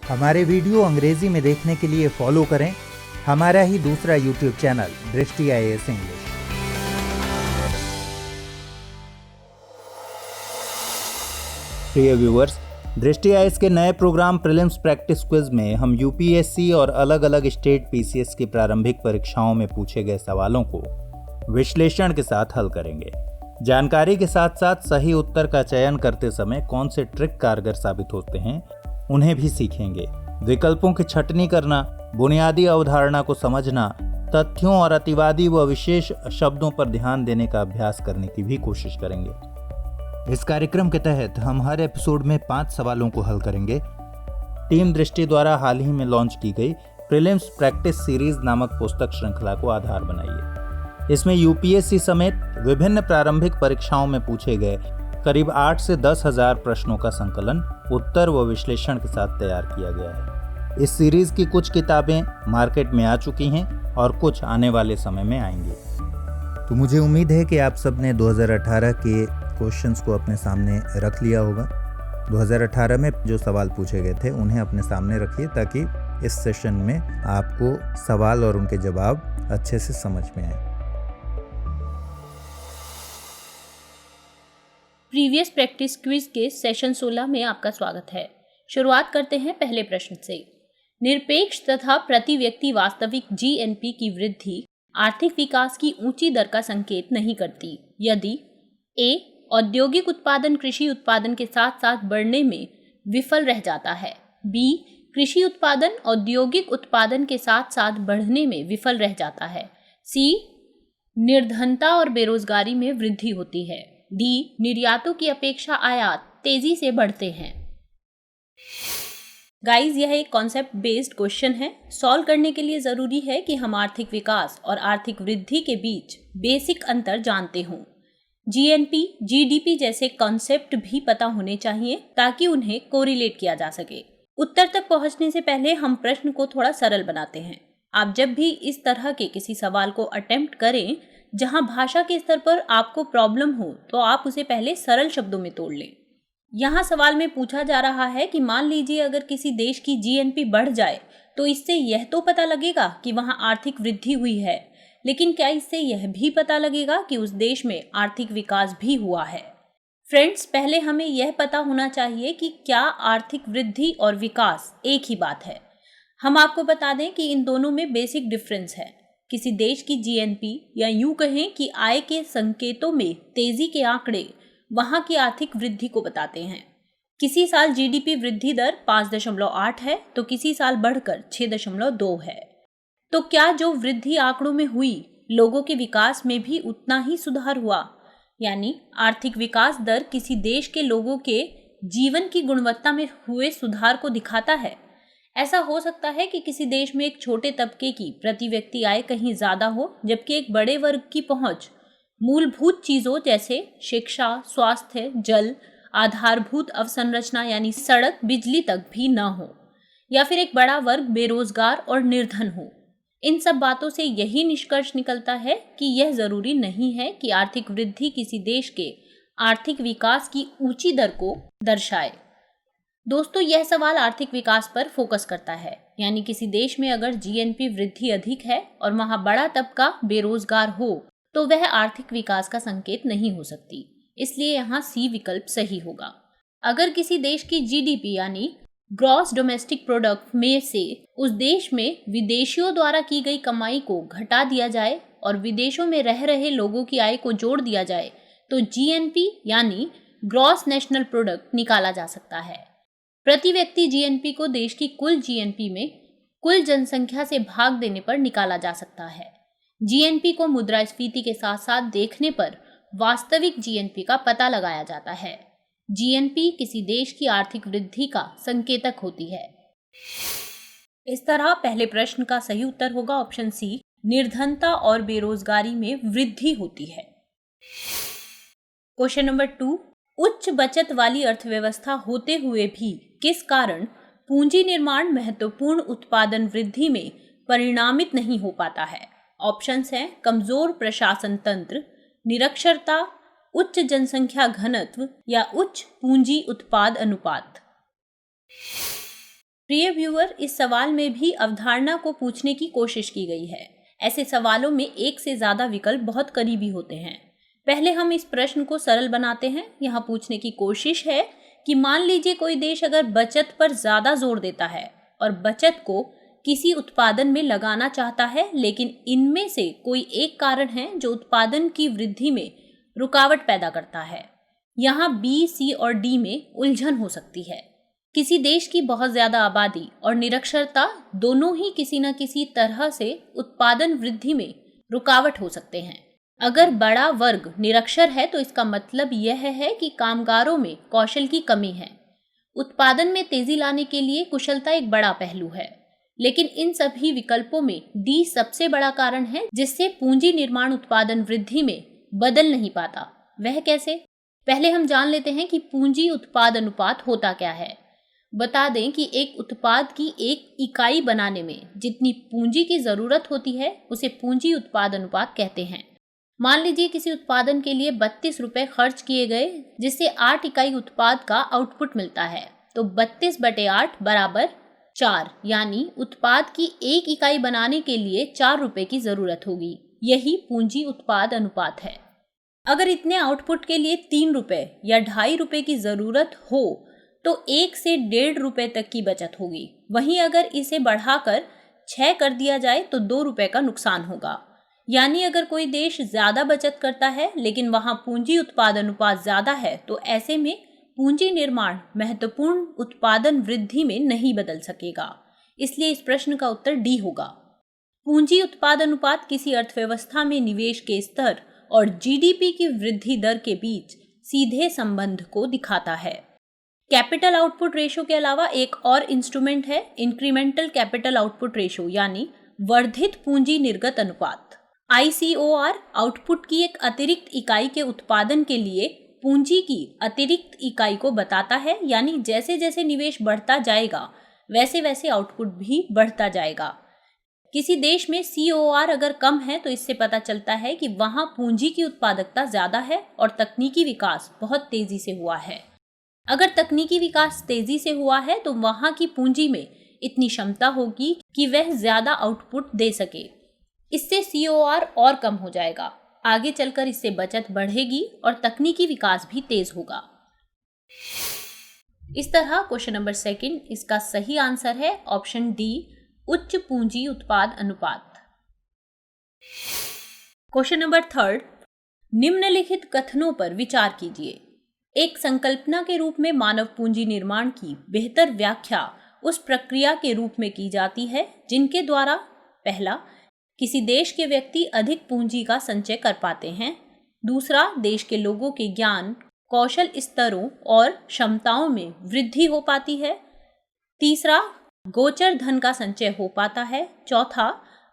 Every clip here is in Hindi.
हमारे वीडियो अंग्रेजी में देखने के लिए फॉलो करें हमारा ही दूसरा यूट्यूब चैनल दृष्टि IAS इंग्लिश। प्रिय व्यूअर्स, दृष्टि IAS के नए प्रोग्राम प्रीलिम्स प्रैक्टिस क्विज में हम UPSC और अलग अलग स्टेट PCS की प्रारंभिक परीक्षाओं में पूछे गए सवालों को विश्लेषण के साथ हल करेंगे। जानकारी के साथ साथ सही उत्तर का चयन करते समय कौन से ट्रिक कारगर साबित होते हैं उन्हें भी सीखेंगे। विकल्पों की छंटनी करना, बुनियादी अवधारणा को समझना, तथ्यों और अतिवादी व विशेष शब्दों पर ध्यान देने का अभ्यास करने की भी कोशिश करेंगे। इस कार्यक्रम के तहत हम हर एपिसोड में 5 सवालों को हल करेंगे। टीम दृष्टि द्वारा हाल ही में लॉन्च की गई प्रीलिम्स प्रैक्टिस सीरीज नामक पुस्तक श्रृंखला को आधार बनाइए। इसमें UPSC समेत विभिन्न प्रारंभिक परीक्षाओं में पूछे गए करीब 8 से 10 हजार प्रश्नों का संकलन, उत्तर व विश्लेषण के साथ तैयार किया गया है। इस सीरीज की कुछ किताबें मार्केट में आ चुकी हैं और कुछ आने वाले समय में आएंगी। तो मुझे उम्मीद है कि आप सबने 2018 के क्वेश्चंस को अपने सामने रख लिया होगा। 2018 में जो सवाल पूछे गए थे उन्हें अपने सामने रखिए ताकि इस सेशन में आपको सवाल और उनके जवाब अच्छे से समझ में आए। प्रीवियस प्रैक्टिस क्विज के सेशन 16 में आपका स्वागत है। शुरुआत करते हैं पहले प्रश्न से। निरपेक्ष तथा प्रति व्यक्ति वास्तविक GNP की वृद्धि आर्थिक विकास की ऊंची दर का संकेत नहीं करती यदि A. औद्योगिक उत्पादन कृषि उत्पादन के साथ साथ बढ़ने में विफल रह जाता है, B. कृषि उत्पादन औद्योगिक उत्पादन के साथ साथ बढ़ने में विफल रह जाता है, C. निर्धनता और बेरोजगारी में वृद्धि होती है, D. निर्यातों की अपेक्षा आयात तेजी से बढ़ते हैं। गाइस, यह एक कॉन्सेप्ट बेस्ड क्वेश्चन है। सॉल्व करने के लिए जरूरी है कि हम आर्थिक विकास और आर्थिक वृद्धि के बीच बेसिक अंतर जानते हों। GNP, GDP जैसे कॉन्सेप्ट भी पता होने चाहिए ताकि उन्हें कोरिलेट किया जा सके। उत्तर तक पहुंचने से पहले हम प्रश्न को थोड़ा सरल बनाते हैं। आप जब भी इस तरह के किसी सवाल को अटेम्प्ट करें जहां भाषा के स्तर पर आपको प्रॉब्लम हो तो आप उसे पहले सरल शब्दों में तोड़ लें। यहाँ सवाल में पूछा जा रहा है कि मान लीजिए अगर किसी देश की GNP बढ़ जाए तो इससे यह तो पता लगेगा कि वहाँ आर्थिक वृद्धि हुई है, लेकिन क्या इससे यह भी पता लगेगा कि उस देश में आर्थिक विकास भी हुआ है? फ्रेंड्स, पहले हमें यह पता होना चाहिए कि क्या आर्थिक वृद्धि और विकास एक ही बात है। हम आपको बता दें कि इन दोनों में बेसिक डिफरेंस है। किसी देश की GNP या यूं कहें कि आय के संकेतों में तेजी के आंकड़े वहां की आर्थिक वृद्धि को बताते हैं। किसी साल GDP वृद्धि दर 5.8 है तो किसी साल बढ़कर 6.2 है। तो क्या जो वृद्धि आंकड़ों में हुई लोगों के विकास में भी उतना ही सुधार हुआ? यानी आर्थिक विकास दर किसी देश के लोगों के जीवन की गुणवत्ता में हुए सुधार को दिखाता है। ऐसा हो सकता है कि किसी देश में एक छोटे तबके की प्रति व्यक्ति आय कहीं ज्यादा हो जबकि एक बड़े वर्ग की पहुंच मूलभूत चीजों जैसे शिक्षा, स्वास्थ्य, जल, आधारभूत अवसंरचना यानी सड़क, बिजली तक भी न हो, या फिर एक बड़ा वर्ग बेरोजगार और निर्धन हो। इन सब बातों से यही निष्कर्ष निकलता है कि यह जरूरी नहीं है कि आर्थिक वृद्धि किसी देश के आर्थिक विकास की ऊंची दर को दर्शाए। दोस्तों, यह सवाल आर्थिक विकास पर फोकस करता है, यानी किसी देश में अगर GNP वृद्धि अधिक है और वहां बड़ा तबका बेरोजगार हो तो वह आर्थिक विकास का संकेत नहीं हो सकती। इसलिए यहाँ C विकल्प सही होगा। अगर किसी देश की GDP यानी ग्रॉस डोमेस्टिक प्रोडक्ट में से उस देश में विदेशियों द्वारा की गई कमाई को घटा दिया जाए और विदेशों में रह रहे लोगों की आय को जोड़ दिया जाए तो GNP यानी ग्रॉस नेशनल प्रोडक्ट निकाला जा सकता है। प्रति व्यक्ति GNP को देश की कुल GNP में कुल जनसंख्या से भाग देने पर निकाला जा सकता है। GNP को मुद्रास्फीति के साथ साथ देखने पर वास्तविक GNP का पता लगाया जाता है। GNP किसी देश की आर्थिक वृद्धि का संकेतक होती है। इस तरह पहले प्रश्न का सही उत्तर होगा ऑप्शन C, निर्धनता और बेरोजगारी में वृद्धि होती है। क्वेश्चन नंबर 2, उच्च बचत वाली अर्थव्यवस्था होते हुए भी किस कारण पूंजी निर्माण महत्वपूर्ण उत्पादन वृद्धि में परिणामित नहीं हो पाता है? ऑप्शंस हैं कमजोर प्रशासन तंत्र, निरक्षरता, उच्च जनसंख्या घनत्व या उच्च पूंजी उत्पाद अनुपात। प्रिय व्यूअर, इस सवाल में भी अवधारणा को पूछने की कोशिश की गई है। ऐसे सवालों में एक से ज्यादा विकल्प बहुत करीबी होते हैं। पहले हम इस प्रश्न को सरल बनाते हैं। यहाँ पूछने की कोशिश है कि मान लीजिए कोई देश अगर बचत पर ज्यादा जोर देता है और बचत को किसी उत्पादन में लगाना चाहता है, लेकिन इनमें से कोई एक कारण है जो उत्पादन की वृद्धि में रुकावट पैदा करता है। यहाँ बी, सी और डी में उलझन हो सकती है। किसी देश की बहुत ज्यादा आबादी और निरक्षरता दोनों ही किसी न किसी तरह से उत्पादन वृद्धि में रुकावट हो सकते हैं। अगर बड़ा वर्ग निरक्षर है तो इसका मतलब यह है कि कामगारों में कौशल की कमी है। उत्पादन में तेजी लाने के लिए कुशलता एक बड़ा पहलू है, लेकिन इन सभी विकल्पों में डी सबसे बड़ा कारण है जिससे पूंजी निर्माण उत्पादन वृद्धि में बदल नहीं पाता। वह कैसे? पहले हम जान लेते हैं कि पूंजी उत्पाद अनुपात होता क्या है। बता दें कि एक उत्पाद की एक इकाई बनाने में जितनी पूंजी की जरूरत होती है उसे पूंजी उत्पाद अनुपात कहते हैं। मान लीजिए किसी उत्पादन के लिए 32 रुपए खर्च किए गए, जिससे 8 इकाई उत्पाद का आउटपुट मिलता है, तो 32/8 बराबर 4, यानी उत्पाद की एक इकाई बनाने के लिए 4 रुपए की जरूरत होगी। यही पूंजी उत्पाद अनुपात है। अगर इतने आउटपुट के लिए 3 रुपए या 2.5 रुपए की जरूरत हो तो 1 से 1.5 रुपए तक की बचत होगी। वहीं अगर इसे बढ़ाकर 6 कर दिया जाए तो 2 रुपए का नुकसान होगा। यानी अगर कोई देश ज्यादा बचत करता है लेकिन वहां पूंजी उत्पाद अनुपात ज्यादा है तो ऐसे में पूंजी निर्माण महत्वपूर्ण उत्पादन वृद्धि में नहीं बदल सकेगा। इसलिए इस प्रश्न का उत्तर डी होगा। पूंजी उत्पाद अनुपात किसी अर्थव्यवस्था में निवेश के स्तर और जीडीपी की वृद्धि दर के बीच सीधे संबंध को दिखाता है। कैपिटल आउटपुट रेशो के अलावा एक और इंस्ट्रूमेंट है इंक्रीमेंटल कैपिटल आउटपुट रेशो, यानी वर्धित पूंजी निर्गत अनुपात। ICOR आउटपुट की एक अतिरिक्त इकाई के उत्पादन के लिए पूंजी की अतिरिक्त इकाई को बताता है, यानी जैसे जैसे निवेश बढ़ता जाएगा वैसे वैसे आउटपुट भी बढ़ता जाएगा। किसी देश में COR अगर कम है तो इससे पता चलता है कि वहां पूंजी की उत्पादकता ज्यादा है और तकनीकी विकास बहुत तेजी से हुआ है। अगर तकनीकी विकास तेजी से हुआ है तो वहां की पूंजी में इतनी क्षमता होगी कि वह ज्यादा आउटपुट दे सके। इससे COR और कम हो जाएगा। आगे चलकर इससे बचत बढ़ेगी और तकनीकी विकास भी तेज होगा। इस तरह क्वेश्चन नंबर 2 इसका सही आंसर है ऑप्शन डी, उच्च पूंजी उत्पाद अनुपात। क्वेश्चन नंबर 3, निम्नलिखित कथनों पर विचार कीजिए। एक संकल्पना के रूप में मानव पूंजी निर्माण की बेहतर व्याख्या उस प्रक्रिया के रूप में की जाती है जिनके द्वारा पहला, किसी देश के व्यक्ति अधिक पूंजी का संचय कर पाते हैं। दूसरा, देश के लोगों के ज्ञान, कौशल स्तरों और क्षमताओं में वृद्धि हो पाती है। तीसरा, गोचर धन का संचय हो पाता है। चौथा,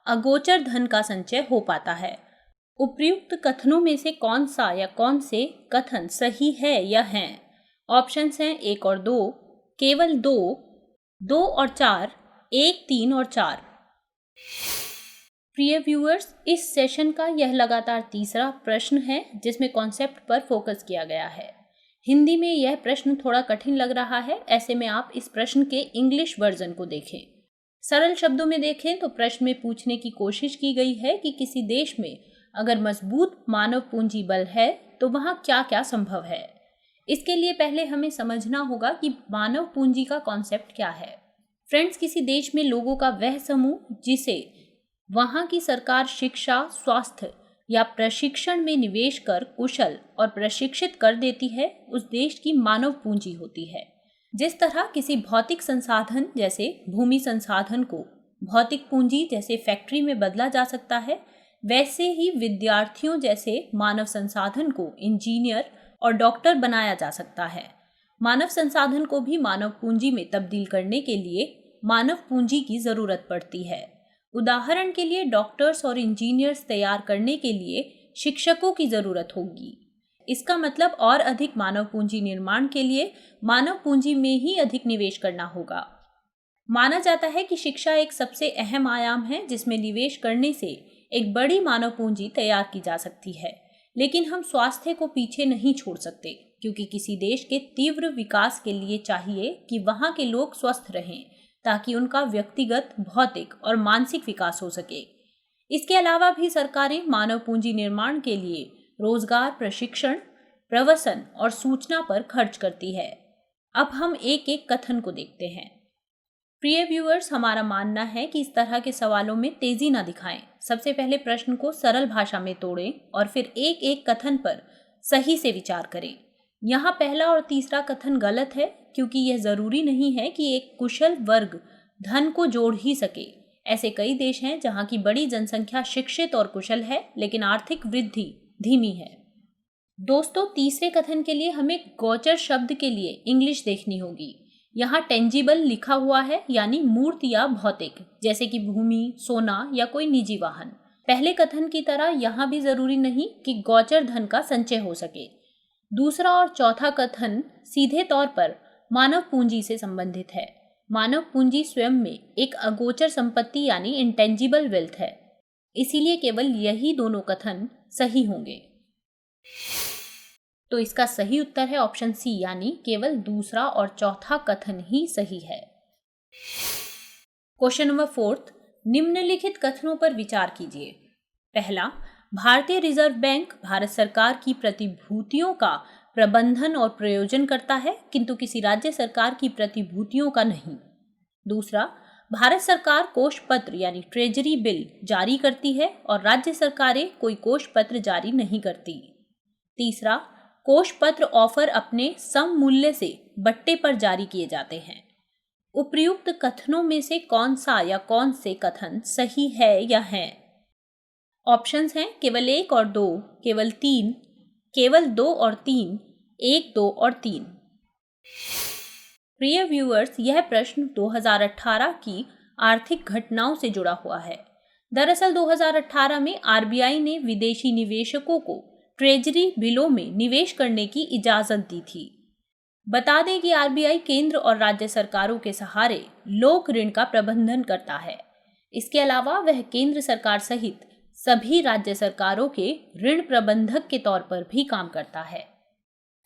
अगोचर धन का संचय हो पाता है। उपर्युक्त कथनों में से कौन सा या कौन से कथन सही है या हैं? ऑप्शंस हैं 1 और 2, केवल 2, 2 और 4, 1, 3 और 4। प्रिय व्यूअर्स, इस सेशन का यह लगातार तीसरा प्रश्न है जिसमें कॉन्सेप्ट पर फोकस किया गया है। हिंदी में यह प्रश्न थोड़ा कठिन लग रहा है, ऐसे में आप इस प्रश्न के इंग्लिश वर्जन को देखें। सरल शब्दों में देखें तो प्रश्न में पूछने की कोशिश की गई है कि किसी देश में अगर मजबूत मानव पूंजी बल है तो वहाँ क्या क्या संभव है। इसके लिए पहले हमें समझना होगा कि मानव पूंजी का कॉन्सेप्ट क्या है। फ्रेंड्स, किसी देश में लोगों का वह समूह जिसे वहाँ की सरकार शिक्षा, स्वास्थ्य या प्रशिक्षण में निवेश कर कुशल और प्रशिक्षित कर देती है, उस देश की मानव पूंजी होती है। जिस तरह किसी भौतिक संसाधन जैसे भूमि संसाधन को भौतिक पूंजी जैसे फैक्ट्री में बदला जा सकता है, वैसे ही विद्यार्थियों जैसे मानव संसाधन को इंजीनियर और डॉक्टर बनाया जा सकता है। मानव संसाधन को भी मानव पूंजी में तब्दील करने के लिए मानव पूंजी की जरूरत पड़ती है। उदाहरण के लिए डॉक्टर्स और इंजीनियर्स तैयार करने के लिए शिक्षकों की जरूरत होगी। इसका मतलब और अधिक मानव पूंजी निर्माण के लिए मानव पूंजी में ही अधिक निवेश करना होगा। माना जाता है कि शिक्षा एक सबसे अहम आयाम है जिसमें निवेश करने से एक बड़ी मानव पूंजी तैयार की जा सकती है। लेकिन हम स्वास्थ्य को पीछे नहीं छोड़ सकते, क्योंकि किसी देश के तीव्र विकास के लिए चाहिए कि वहाँ के लोग स्वस्थ रहें, ताकि उनका व्यक्तिगत, भौतिक और मानसिक विकास हो सके। इसके अलावा भी सरकारें मानव पूंजी निर्माण के लिए रोजगार, प्रशिक्षण, प्रवसन और सूचना पर खर्च करती है। अब हम एक एक कथन को देखते हैं। प्रिय व्यूअर्स, हमारा मानना है कि इस तरह के सवालों में तेजी न दिखाएं। सबसे पहले प्रश्न को सरल भाषा में तोड़ें और फिर एक एक कथन पर सही से विचार करें। यहाँ पहला और तीसरा कथन गलत है, क्योंकि यह जरूरी नहीं है कि एक कुशल वर्ग धन को जोड़ ही सके। ऐसे कई देश हैं जहाँ की बड़ी जनसंख्या शिक्षित और कुशल है, लेकिन आर्थिक वृद्धि धीमी है। दोस्तों, तीसरे कथन के लिए हमें गोचर शब्द के लिए इंग्लिश देखनी होगी। यहाँ टेंजिबल लिखा हुआ है, यानी मूर्त या भौतिक, जैसे कि भूमि, सोना या कोई निजी वाहन। पहले कथन की तरह यहाँ भी जरूरी नहीं कि गोचर धन का संचय हो सके। दूसरा और चौथा कथन सीधे तौर पर मानव पूंजी से संबंधित है। मानव पूंजी स्वयं में एक अगोचर संपत्ति यानी इंटेंजिबल वेल्थ है, इसीलिए केवल यही दोनों कथन सही होंगे। तो इसका सही उत्तर है ऑप्शन सी, यानी केवल दूसरा और चौथा कथन ही सही है। क्वेश्चन नंबर 4, निम्नलिखित कथनों पर विचार कीजिए। पहला, भारतीय रिजर्व बैंक भारत सरकार की प्रतिभूतियों का प्रबंधन और प्रयोजन करता है, किंतु किसी राज्य सरकार की प्रतिभूतियों का नहीं। दूसरा, भारत सरकार कोष पत्र यानी ट्रेजरी बिल जारी करती है और राज्य सरकारें कोई कोष पत्र जारी नहीं करती। तीसरा, कोष पत्र ऑफर अपने सम मूल्य से बट्टे पर जारी किए जाते हैं। उपर्युक्त कथनों में से कौन सा या कौन से कथन सही है या है? ऑप्शंस हैं केवल 1 और 2, केवल 3, केवल 2 और 3, 1, 2 और 3। प्रिय व्यूअर्स, यह प्रश्न 2018 की आर्थिक घटनाओं से जुड़ा हुआ है। दरअसल 2018 में आरबीआई ने विदेशी निवेशकों को ट्रेजरी बिलों में निवेश करने की इजाजत दी थी। बता दें कि आरबीआई केंद्र और राज्य सरकारों के सहारे लोक ऋण का प्रबंधन करता है। इसके अलावा वह केंद्र सरकार सहित सभी राज्य सरकारों के ऋण प्रबंधक के तौर पर भी काम करता है।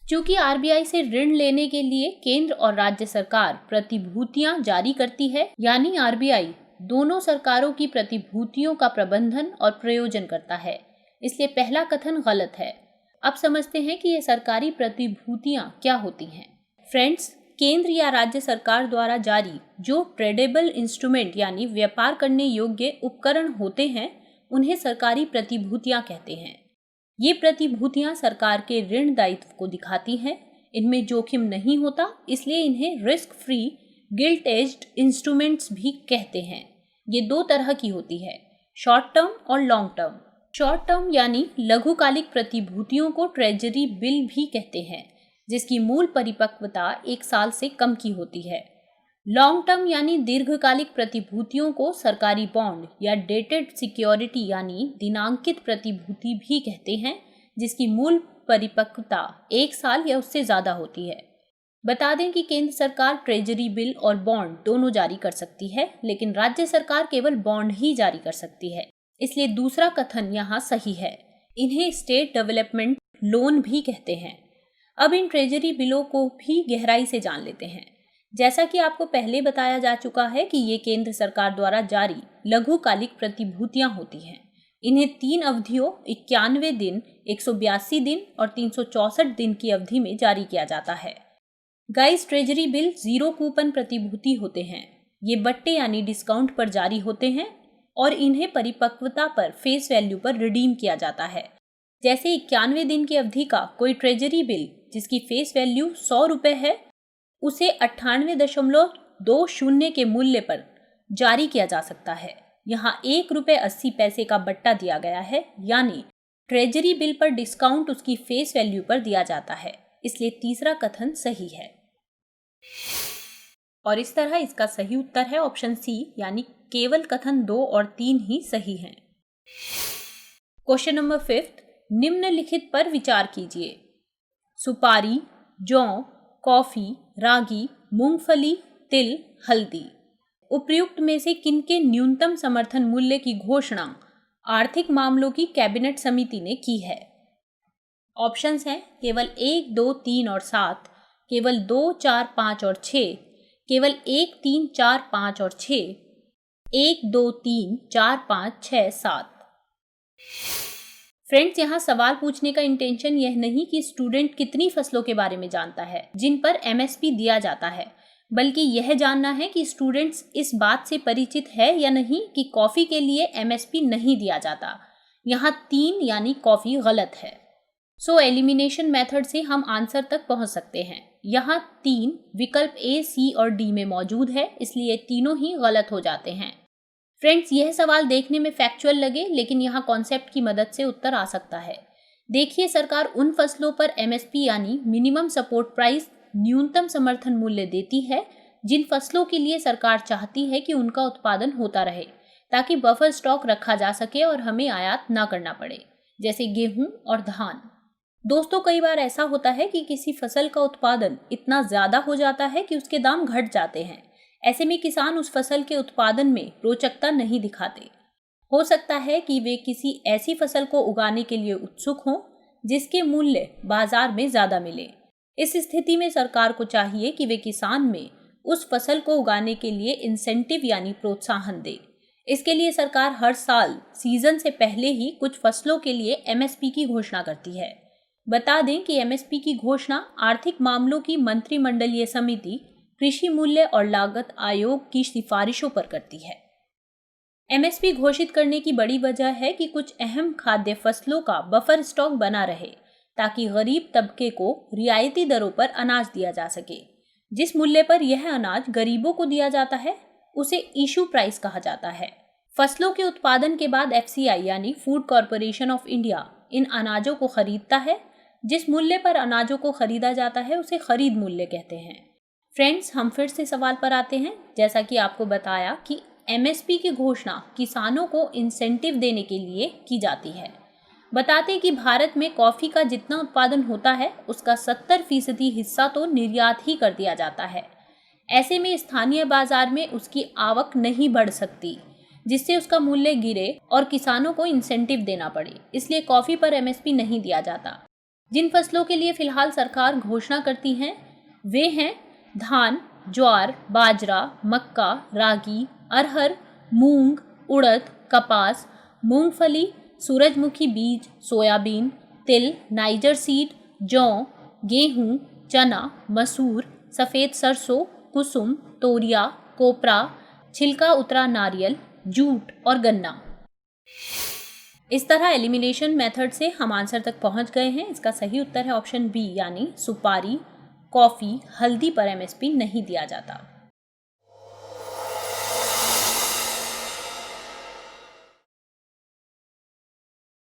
चूंकि आरबीआई से ऋण लेने के लिए केंद्र और राज्य सरकार प्रतिभूतियां जारी करती है, यानी आरबीआई दोनों सरकारों की प्रतिभूतियों का प्रबंधन और प्रयोजन करता है, इसलिए पहला कथन गलत है। अब समझते हैं कि ये सरकारी प्रतिभूतियां क्या होती हैं। फ्रेंड्स, केंद्र या राज्य सरकार द्वारा जारी जो ट्रेडेबल इंस्ट्रूमेंट यानी व्यापार करने योग्य उपकरण होते हैं, उन्हें सरकारी प्रतिभूतियां कहते हैं। ये प्रतिभूतियां सरकार के ऋण दायित्व को दिखाती हैं। इनमें जोखिम नहीं होता, इसलिए इन्हें risk free guilt aged instruments भी कहते हैं। ये 2 तरह की होती है, शॉर्ट टर्म और लॉन्ग टर्म। शॉर्ट टर्म यानी लघुकालिक प्रतिभूतियों को ट्रेजरी बिल भी कहते हैं, जिसकी मूल परिपक्वता 1 साल से कम की होती है। लॉन्ग टर्म यानी दीर्घकालिक प्रतिभूतियों को सरकारी बॉन्ड या डेटेड सिक्योरिटी यानी दिनांकित प्रतिभूति भी कहते हैं, जिसकी मूल परिपक्वता 1 साल या उससे ज्यादा होती है। बता दें कि केंद्र सरकार ट्रेजरी बिल और बॉन्ड दोनों जारी कर सकती है, लेकिन राज्य सरकार केवल बॉन्ड ही जारी कर सकती है, इसलिए दूसरा कथन यहाँ सही है। इन्हें स्टेट डेवलपमेंट लोन भी कहते हैं। अब इन ट्रेजरी बिलों को भी गहराई से जान लेते हैं। जैसा कि आपको पहले बताया जा चुका है कि ये केंद्र सरकार द्वारा जारी लघुकालिक प्रतिभूतियां होती हैं। इन्हें 3 अवधियों 91 दिन, 182 दिन और 364 दिन की अवधि में जारी किया जाता है। गाइस, ट्रेजरी बिल 0 कूपन प्रतिभूति होते हैं। ये बट्टे यानी डिस्काउंट पर जारी होते हैं और इन्हें परिपक्वता पर फेस वैल्यू पर रिडीम किया जाता है। जैसे 91 दिन की अवधि का कोई ट्रेजरी बिल जिसकी फेस वैल्यू 100 रुपए है, उसे 98.20 के मूल्य पर जारी किया जा सकता है। यहाँ 1 रुपये 80 पैसे का बट्टा दिया गया है, यानी ट्रेजरी बिल पर डिस्काउंट उसकी फेस वैल्यू पर दिया जाता है, इसलिए तीसरा कथन सही है। और इस तरह इसका सही उत्तर है ऑप्शन सी, यानी केवल कथन 2 और 3 ही सही हैं। क्वेश्चन नंबर 5, निम्नलिखित पर विचार कीजिए। सुपारी, जौ, कॉफी, रागी, मूंगफली, तिल, हल्दी। उपर्युक्त में से किनके न्यूनतम समर्थन मूल्य की घोषणा आर्थिक मामलों की कैबिनेट समिति ने की है? ऑप्शंस हैं केवल 1, 2, 3 और 7, केवल 2, 4, 5 और 6, केवल 1, 3, 4, 5 और 6, 1, 2, 3, 4, 5, 6, 7। फ्रेंड्स, यहाँ सवाल पूछने का इंटेंशन यह नहीं कि स्टूडेंट कितनी फसलों के बारे में जानता है जिन पर एमएसपी दिया जाता है, बल्कि यह जानना है कि स्टूडेंट्स इस बात से परिचित है या नहीं कि कॉफी के लिए एमएसपी नहीं दिया जाता। यहाँ 3 यानी कॉफी गलत है। सो एलिमिनेशन मेथड से हम आंसर तक पहुंच सकते हैं। यहाँ 3 विकल्प ए, सी और डी में मौजूद है, इसलिए तीनों ही गलत हो जाते हैं। फ्रेंड्स, यह सवाल देखने में फैक्चुअल लगे, लेकिन यहाँ कॉन्सेप्ट की मदद से उत्तर आ सकता है। देखिए, सरकार उन फसलों पर एमएसपी यानी मिनिमम सपोर्ट प्राइस, न्यूनतम समर्थन मूल्य देती है जिन फसलों के लिए सरकार चाहती है कि उनका उत्पादन होता रहे, ताकि बफर स्टॉक रखा जा सके और हमें आयात ना करना पड़े, जैसे गेहूं और धान। दोस्तों, कई बार ऐसा होता है कि किसी फसल का उत्पादन इतना ज्यादा हो जाता है कि उसके दाम घट जाते हैं। ऐसे में किसान उस फसल के उत्पादन में रोचकता नहीं दिखाते। हो सकता है कि वे किसी ऐसी फसल को उगाने के लिए उत्सुक हों जिसके मूल्य बाजार में ज्यादा मिले। इस स्थिति में सरकार को चाहिए कि वे किसान में उस फसल को उगाने के लिए इंसेंटिव यानी प्रोत्साहन दे। इसके लिए सरकार हर साल सीजन से पहले ही कुछ फसलों के लिए एमएसपी की घोषणा करती है। बता दें कि एमएसपी की घोषणा आर्थिक मामलों की मंत्रिमंडलीय समिति, कृषि मूल्य और लागत आयोग की सिफारिशों पर करती है। एमएसपी घोषित करने की बड़ी वजह है कि कुछ अहम खाद्य फसलों का बफर स्टॉक बना रहे, ताकि गरीब तबके को रियायती दरों पर अनाज दिया जा सके। जिस मूल्य पर यह अनाज गरीबों को दिया जाता है उसे इशू प्राइस कहा जाता है। फसलों के उत्पादन के बाद एफसीआई यानी food corporation of India in अनाजों को खरीदता है। जिस मूल्य पर अनाजों को खरीदा जाता है उसे खरीद मूल्य कहते हैं। फ्रेंड्स, हम फिर से सवाल पर आते हैं। जैसा कि आपको बताया कि एमएसपी की घोषणा किसानों को इंसेंटिव देने के लिए की जाती है। बताते कि भारत में कॉफी का जितना उत्पादन होता है उसका 70% हिस्सा तो निर्यात ही कर दिया जाता है। ऐसे में स्थानीय बाजार में उसकी आवक नहीं बढ़ सकती, जिससे उसका मूल्य गिरे और किसानों को इंसेंटिव देना पड़े। इसलिए कॉफी पर एमएसपी नहीं दिया जाता। जिन फसलों के लिए फिलहाल सरकार घोषणा करती है वे हैं धान, ज्वार, बाजरा, मक्का, रागी, अरहर, मूंग, उड़द, कपास, मूंगफली, सूरजमुखी बीज, सोयाबीन, तिल, नाइजर सीड, जौ, गेहूं, चना, मसूर, सफ़ेद सरसों, कुसुम, तोरिया, कोपरा, छिलका उतरा नारियल, जूट और गन्ना। इस तरह एलिमिनेशन मेथड से हम आंसर तक पहुंच गए हैं। इसका सही उत्तर है ऑप्शन बी यानी सुपारी, कॉफ़ी, हल्दी पर एमएसपी नहीं दिया जाता।